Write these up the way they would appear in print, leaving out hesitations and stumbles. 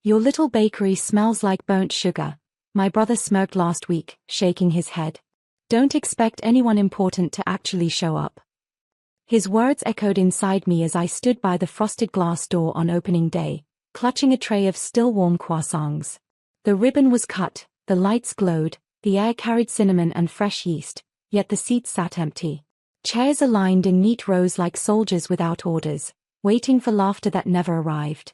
Your little bakery smells like burnt sugar, my brother smirked last week, shaking his head. Don't expect anyone important to actually show up. His words echoed inside me as I stood by the frosted glass door on opening day, clutching a tray of still warm croissants. The ribbon was cut, the lights glowed, the air carried cinnamon and fresh yeast, yet the seats sat empty. Chairs aligned in neat rows like soldiers without orders, waiting for laughter that never arrived.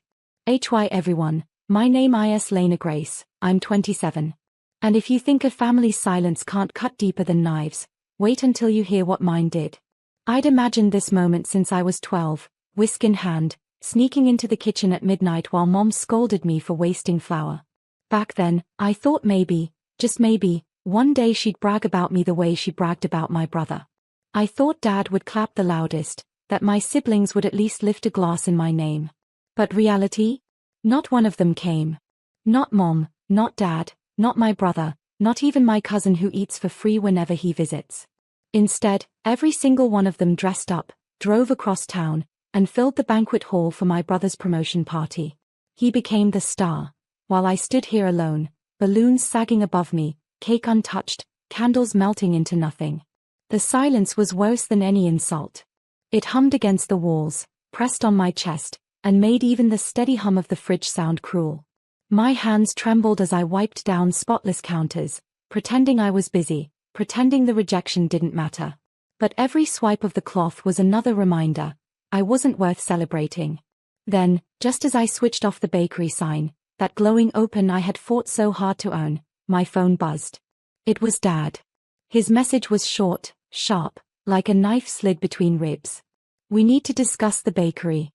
Hi everyone, my name is Lena Grace, I'm 27. And if you think a family's silence can't cut deeper than knives, wait until you hear what mine did. I'd imagined this moment since I was 12, whisk in hand, sneaking into the kitchen at midnight while Mom scolded me for wasting flour. Back then, I thought maybe, just maybe, one day she'd brag about me the way she bragged about my brother. I thought Dad would clap the loudest, that my siblings would at least lift a glass in my name. But reality? Not one of them came. Not Mom, not Dad, not my brother, not even my cousin who eats for free whenever he visits. Instead, every single one of them dressed up, drove across town, and filled the banquet hall for my brother's promotion party. He became the star, while I stood here alone, balloons sagging above me, cake untouched, candles melting into nothing. The silence was worse than any insult. It hummed against the walls, pressed on my chest, and made even the steady hum of the fridge sound cruel. My hands trembled as I wiped down spotless counters, pretending I was busy, pretending the rejection didn't matter. But every swipe of the cloth was another reminder, I wasn't worth celebrating. Then, just as I switched off the bakery sign, that glowing open I had fought so hard to earn, my phone buzzed. It was Dad. His message was short, sharp, like a knife slid between ribs. We need to discuss the bakery.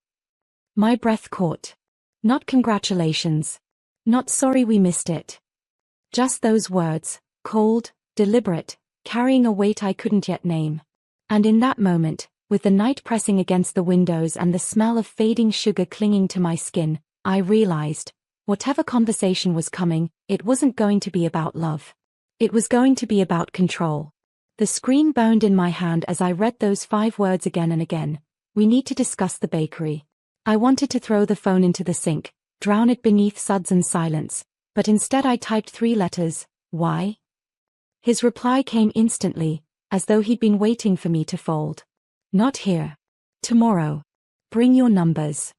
My breath caught. Not congratulations. Not sorry we missed it. Just those words, cold, deliberate, carrying a weight I couldn't yet name. And in that moment, with the night pressing against the windows and the smell of fading sugar clinging to my skin, I realized, whatever conversation was coming, it wasn't going to be about love. It was going to be about control. The screen burned in my hand as I read those 5 words again and again. We need to discuss the bakery. I wanted to throw the phone into the sink, drown it beneath suds and silence, but instead I typed 3 letters, why? His reply came instantly, as though he'd been waiting for me to fold. Not here. Tomorrow. Bring your numbers.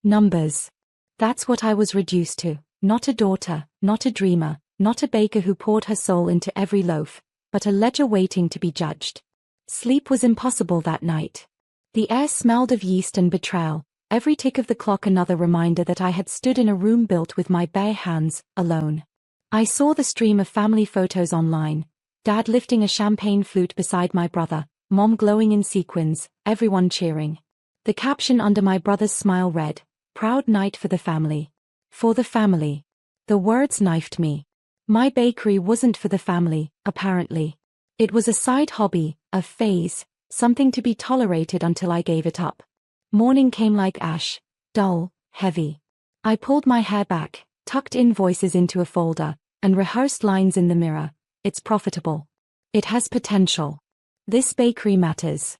Numbers. That's what I was reduced to, not a daughter, not a dreamer, not a baker who poured her soul into every loaf, but a ledger waiting to be judged. Sleep was impossible that night. The air smelled of yeast and betrayal, every tick of the clock another reminder that I had stood in a room built with my bare hands, alone. I saw the stream of family photos online, Dad lifting a champagne flute beside my brother, Mom glowing in sequins, everyone cheering. The caption under my brother's smile read, "Proud night for the family." For the family. The words knifed me. My bakery wasn't for the family, apparently. It was a side hobby, a phase, something to be tolerated until I gave it up. Morning came like ash, dull, heavy. I pulled my hair back, tucked invoices into a folder, and rehearsed lines in the mirror. It's profitable. It has potential. This bakery matters.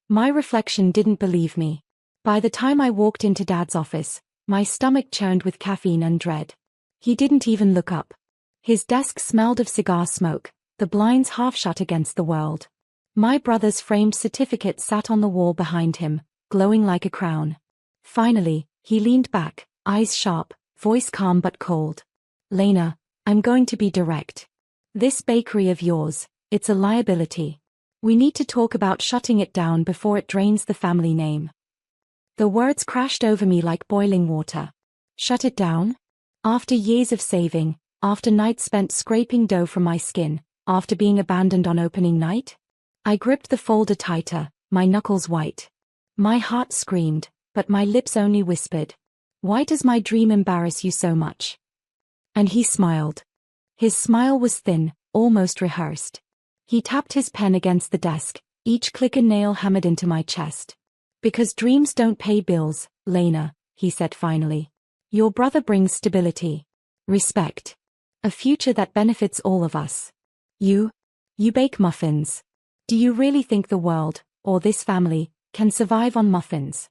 My reflection didn't believe me. By the time I walked into Dad's office, my stomach churned with caffeine and dread. He didn't even look up. His desk smelled of cigar smoke, the blinds half shut against the world. My brother's framed certificate sat on the wall behind him, glowing like a crown. Finally, he leaned back, eyes sharp, voice calm but cold. Lena, I'm going to be direct. This bakery of yours, it's a liability. We need to talk about shutting it down before it drains the family name. The words crashed over me like boiling water. Shut it down? After years of saving, after nights spent scraping dough from my skin, after being abandoned on opening night? I gripped the folder tighter, my knuckles white. My heart screamed, but my lips only whispered. Why does my dream embarrass you so much? And he smiled. His smile was thin, almost rehearsed. He tapped his pen against the desk, each click a nail hammered into my chest. Because dreams don't pay bills, Lena, he said finally. Your brother brings stability. Respect. A future that benefits all of us. You bake muffins. Do you really think the world, or this family, can survive on muffins?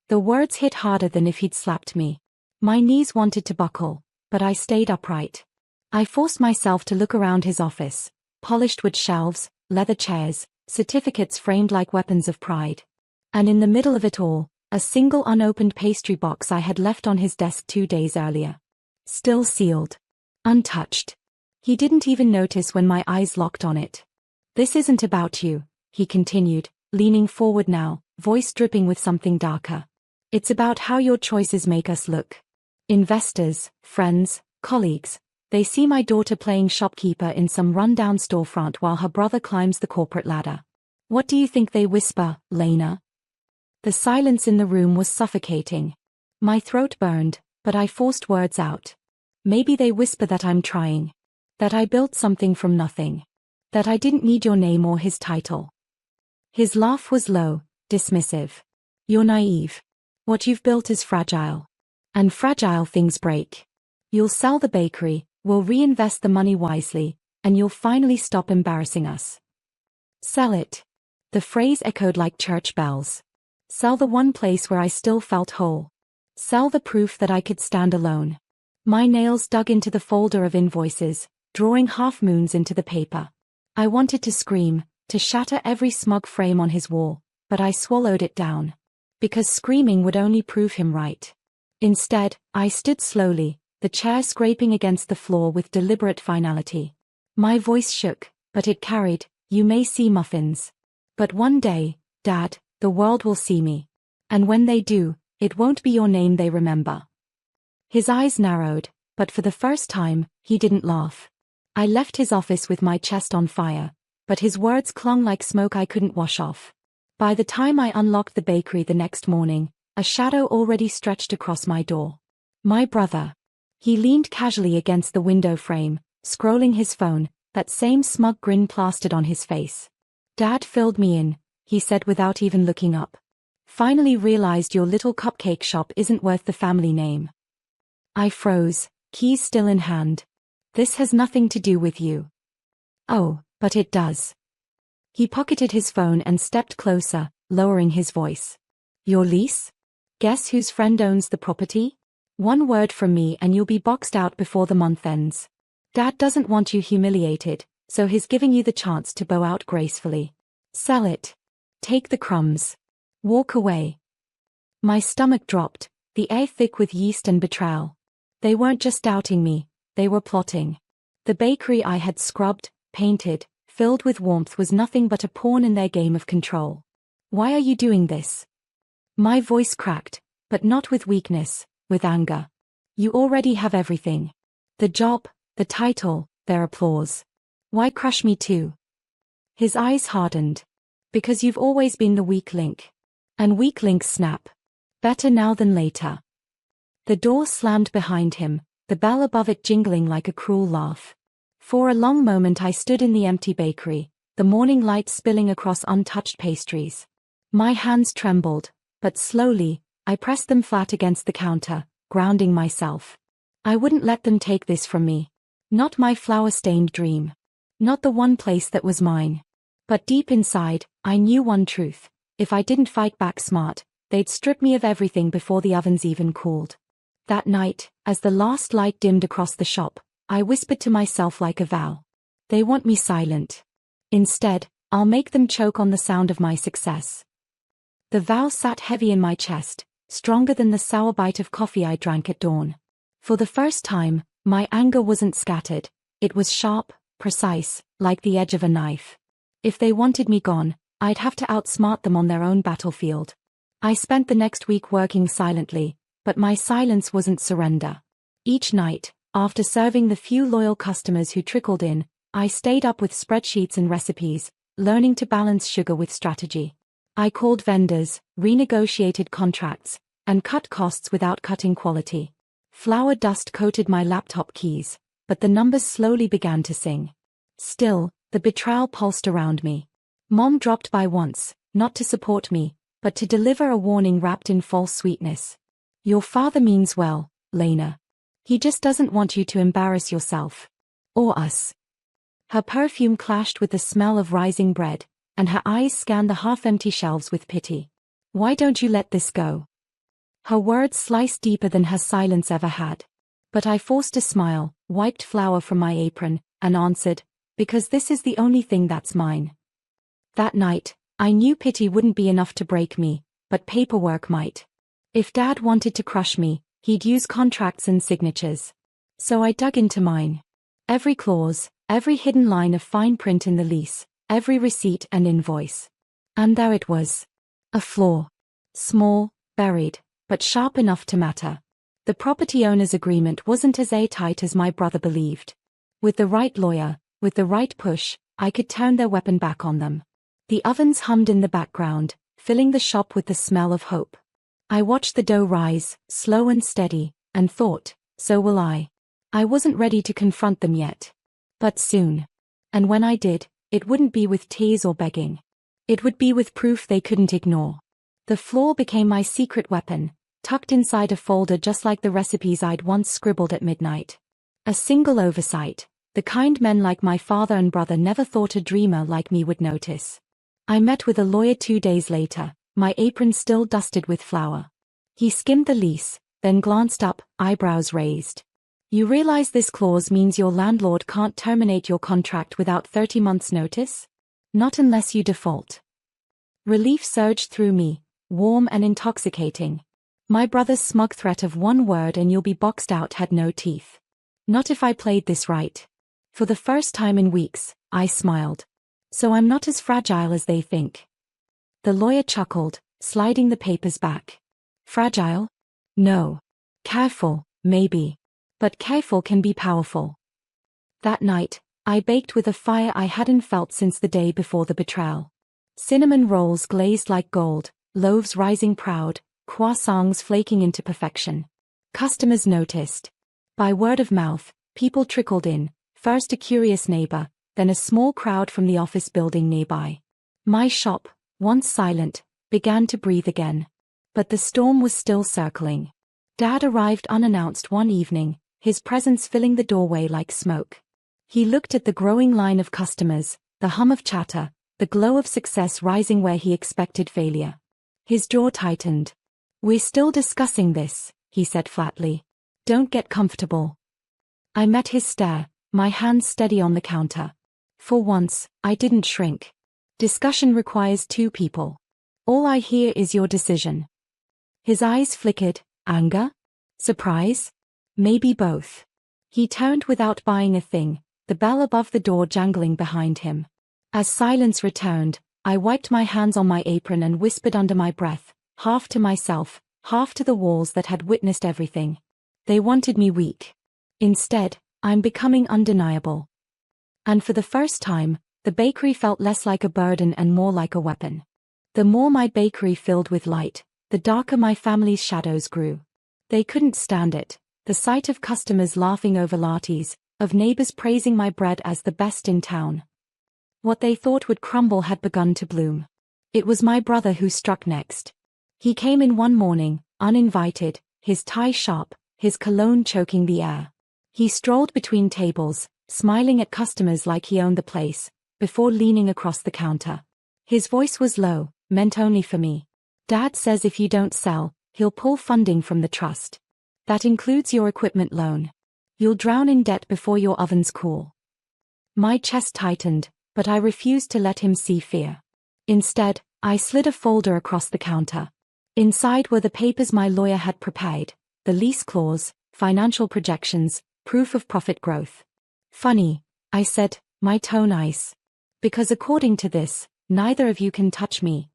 The words hit harder than if he'd slapped me. My knees wanted to buckle, but I stayed upright. I forced myself to look around his office, polished wood shelves, leather chairs, certificates framed like weapons of pride. And in the middle of it all, a single unopened pastry box I had left on his desk 2 days earlier. Still sealed. Untouched. He didn't even notice when my eyes locked on it. "This isn't about you," he continued, leaning forward now, voice dripping with something darker. "It's about how your choices make us look. Investors, friends, colleagues, they see my daughter playing shopkeeper in some rundown storefront while her brother climbs the corporate ladder. What do you think they whisper, Lena?" The silence in the room was suffocating. My throat burned, but I forced words out. "Maybe they whisper that I'm trying. That I built something from nothing. That I didn't need your name or his title." His laugh was low, dismissive. "You're naive. What you've built is fragile. And fragile things break. You'll sell the bakery, we'll reinvest the money wisely, and you'll finally stop embarrassing us." Sell it. The phrase echoed like church bells. Sell the one place where I still felt whole. Sell the proof that I could stand alone. My nails dug into the folder of invoices, drawing half-moons into the paper. I wanted to scream, to shatter every smug frame on his wall, but I swallowed it down. Because screaming would only prove him right. Instead, I stood slowly, the chair scraping against the floor with deliberate finality. My voice shook, but it carried, "You may see muffins. But one day, Dad, the world will see me. And when they do, it won't be your name they remember." His eyes narrowed, but for the first time, he didn't laugh. I left his office with my chest on fire, but his words clung like smoke I couldn't wash off. By the time I unlocked the bakery the next morning, a shadow already stretched across my door. My brother. He leaned casually against the window frame, scrolling his phone, that same smug grin plastered on his face. "Dad filled me in," he said without even looking up. "Finally realized your little cupcake shop isn't worth the family name." I froze, keys still in hand. "This has nothing to do with you." "Oh, but it does." He pocketed his phone and stepped closer, lowering his voice. "Your lease? Guess whose friend owns the property? One word from me and you'll be boxed out before the month ends. Dad doesn't want you humiliated, so he's giving you the chance to bow out gracefully. Sell it. Take the crumbs. Walk away." My stomach dropped, the air thick with yeast and betrayal. They weren't just doubting me, they were plotting. The bakery I had scrubbed, painted, filled with warmth was nothing but a pawn in their game of control. "Why are you doing this?" My voice cracked, but not with weakness, with anger. "You already have everything. The job, the title, their applause. Why crush me too?" His eyes hardened. "Because you've always been the weak link. And weak links snap. Better now than later." The door slammed behind him, the bell above it jingling like a cruel laugh. For a long moment I stood in the empty bakery, the morning light spilling across untouched pastries. My hands trembled, but slowly, I pressed them flat against the counter, grounding myself. I wouldn't let them take this from me. Not my flower-stained dream. Not the one place that was mine. But deep inside, I knew one truth. If I didn't fight back smart, they'd strip me of everything before the ovens even cooled. That night, as the last light dimmed across the shop, I whispered to myself like a vow. They want me silent. Instead, I'll make them choke on the sound of my success. The vow sat heavy in my chest, stronger than the sour bite of coffee I drank at dawn. For the first time, my anger wasn't scattered. It was sharp, precise, like the edge of a knife. If they wanted me gone, I'd have to outsmart them on their own battlefield. I spent the next week working silently, but my silence wasn't surrender. Each night, after serving the few loyal customers who trickled in, I stayed up with spreadsheets and recipes, learning to balance sugar with strategy. I called vendors, renegotiated contracts, and cut costs without cutting quality. Flour dust coated my laptop keys, but the numbers slowly began to sing. Still, the betrayal pulsed around me. Mom dropped by once, not to support me, but to deliver a warning wrapped in false sweetness. "Your father means well, Lena. He just doesn't want you to embarrass yourself. Or us." Her perfume clashed with the smell of rising bread, and her eyes scanned the half-empty shelves with pity. "Why don't you let this go?" Her words sliced deeper than her silence ever had. But I forced a smile, wiped flour from my apron, and answered, because this is the only thing that's mine. That night, I knew pity wouldn't be enough to break me, but paperwork might. If Dad wanted to crush me, he'd use contracts and signatures. So I dug into mine. Every clause, every hidden line of fine print in the lease, every receipt and invoice. And there it was. A flaw. Small, buried, but sharp enough to matter. The property owner's agreement wasn't as airtight as my brother believed. With the right lawyer, with the right push, I could turn their weapon back on them. The ovens hummed in the background, filling the shop with the smell of hope. I watched the dough rise, slow and steady, and thought, so will I. I wasn't ready to confront them yet. But soon. And when I did, it wouldn't be with tears or begging. It would be with proof they couldn't ignore. The floor became my secret weapon, tucked inside a folder just like the recipes I'd once scribbled at midnight. A single oversight, the kind men like my father and brother never thought a dreamer like me would notice. I met with a lawyer 2 days later, my apron still dusted with flour. He skimmed the lease, then glanced up, eyebrows raised. You realize this clause means your landlord can't terminate your contract without 30 months' notice? Not unless you default. Relief surged through me, warm and intoxicating. My brother's smug threat of one word and you'll be boxed out had no teeth. Not if I played this right. For the first time in weeks, I smiled. So I'm not as fragile as they think. The lawyer chuckled, sliding the papers back. Fragile? No. Careful, maybe. But careful can be powerful. That night, I baked with a fire I hadn't felt since the day before the betrayal. Cinnamon rolls glazed like gold, loaves rising proud, croissants flaking into perfection. Customers noticed. By word of mouth, people trickled in, first a curious neighbor, then a small crowd from the office building nearby. My shop, once silent, began to breathe again. But the storm was still circling. Dad arrived unannounced one evening, his presence filling the doorway like smoke. He looked at the growing line of customers, the hum of chatter, the glow of success rising where he expected failure. His jaw tightened. We're still discussing this, he said flatly. Don't get comfortable. I met his stare, my hands steady on the counter. For once, I didn't shrink. Discussion requires two people. All I hear is your decision. His eyes flickered. Anger? Surprise? Maybe both. He turned without buying a thing, the bell above the door jangling behind him. As silence returned, I wiped my hands on my apron and whispered under my breath, half to myself, half to the walls that had witnessed everything. They wanted me weak. Instead, I'm becoming undeniable. And for the first time, the bakery felt less like a burden and more like a weapon. The more my bakery filled with light, the darker my family's shadows grew. They couldn't stand it, the sight of customers laughing over lattes, of neighbors praising my bread as the best in town. What they thought would crumble had begun to bloom. It was my brother who struck next. He came in one morning, uninvited, his tie sharp, his cologne choking the air. He strolled between tables, smiling at customers like he owned the place, before leaning across the counter. His voice was low, meant only for me. Dad says if you don't sell, he'll pull funding from the trust. That includes your equipment loan. You'll drown in debt before your ovens cool. My chest tightened, but I refused to let him see fear. Instead, I slid a folder across the counter. Inside were the papers my lawyer had prepared, the lease clause, financial projections, proof of profit growth. Funny, I said, my tone ice. Because according to this, neither of you can touch me.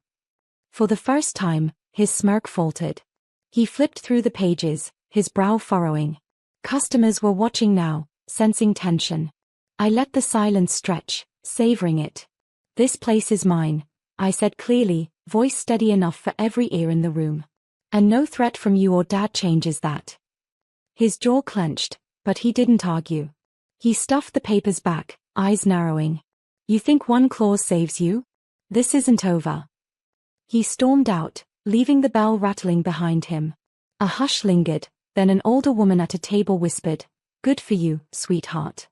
For the first time, his smirk faltered. He flipped through the pages, his brow furrowing. Customers were watching now, sensing tension. I let the silence stretch, savoring it. This place is mine, I said clearly, voice steady enough for every ear in the room. And no threat from you or Dad changes that. His jaw clenched, but he didn't argue. He stuffed the papers back, eyes narrowing. You think one clause saves you? This isn't over. He stormed out, leaving the bell rattling behind him. A hush lingered, then an older woman at a table whispered, "Good for you, sweetheart."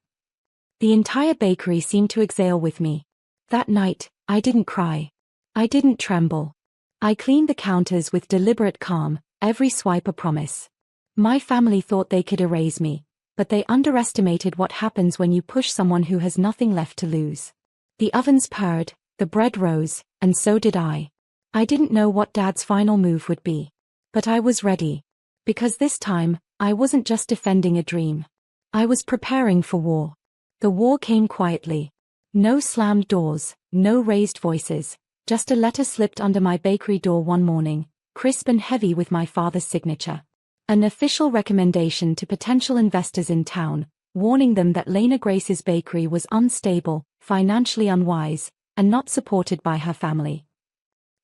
The entire bakery seemed to exhale with me. That night, I didn't cry. I didn't tremble. I cleaned the counters with deliberate calm, every swipe a promise. My family thought they could erase me, but they underestimated what happens when you push someone who has nothing left to lose. The ovens purred, the bread rose, and so did I. I didn't know what Dad's final move would be. But I was ready. Because this time, I wasn't just defending a dream. I was preparing for war. The war came quietly. No slammed doors, no raised voices, just a letter slipped under my bakery door one morning, crisp and heavy with my father's signature. An official recommendation to potential investors in town, warning them that Lena Grace's bakery was unstable, financially unwise, and not supported by her family.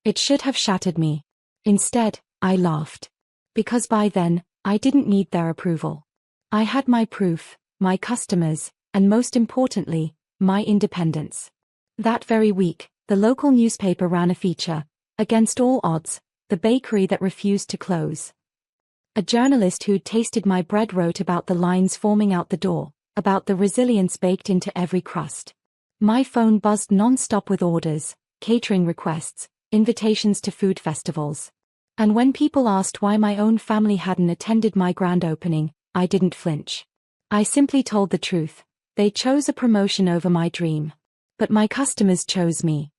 It should have shattered me. Instead, I laughed. Because by then, I didn't need their approval. I had my proof, my customers, and most importantly, my independence. That very week, the local newspaper ran a feature, Against All Odds, the bakery that refused to close. A journalist who'd tasted my bread wrote about the lines forming out the door, about the resilience baked into every crust. My phone buzzed non-stop with orders, catering requests, invitations to food festivals. And when people asked why my own family hadn't attended my grand opening, I didn't flinch. I simply told the truth. They chose a promotion over my dream. But my customers chose me.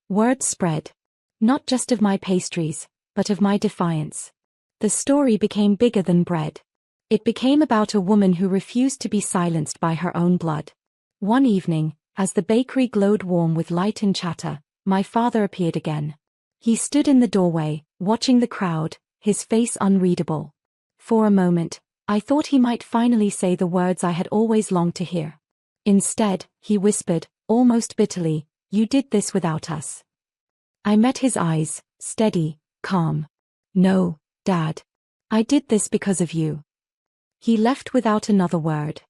Word spread. Not just of my pastries, but of my defiance. The story became bigger than bread. It became about a woman who refused to be silenced by her own blood. One evening, as the bakery glowed warm with light and chatter, my father appeared again. He stood in the doorway, watching the crowd, his face unreadable. For a moment, I thought he might finally say the words I had always longed to hear. Instead, he whispered, almost bitterly, "You did this without us." I met his eyes, steady, calm. "No, Dad. I did this because of you." He left without another word.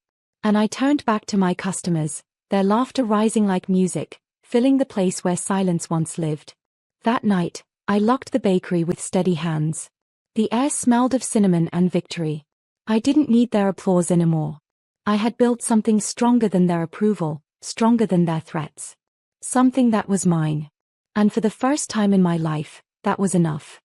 And I turned back to my customers, their laughter rising like music, filling the place where silence once lived. That night, I locked the bakery with steady hands. The air smelled of cinnamon and victory. I didn't need their applause anymore. I had built something stronger than their approval, stronger than their threats. Something that was mine. And for the first time in my life, that was enough.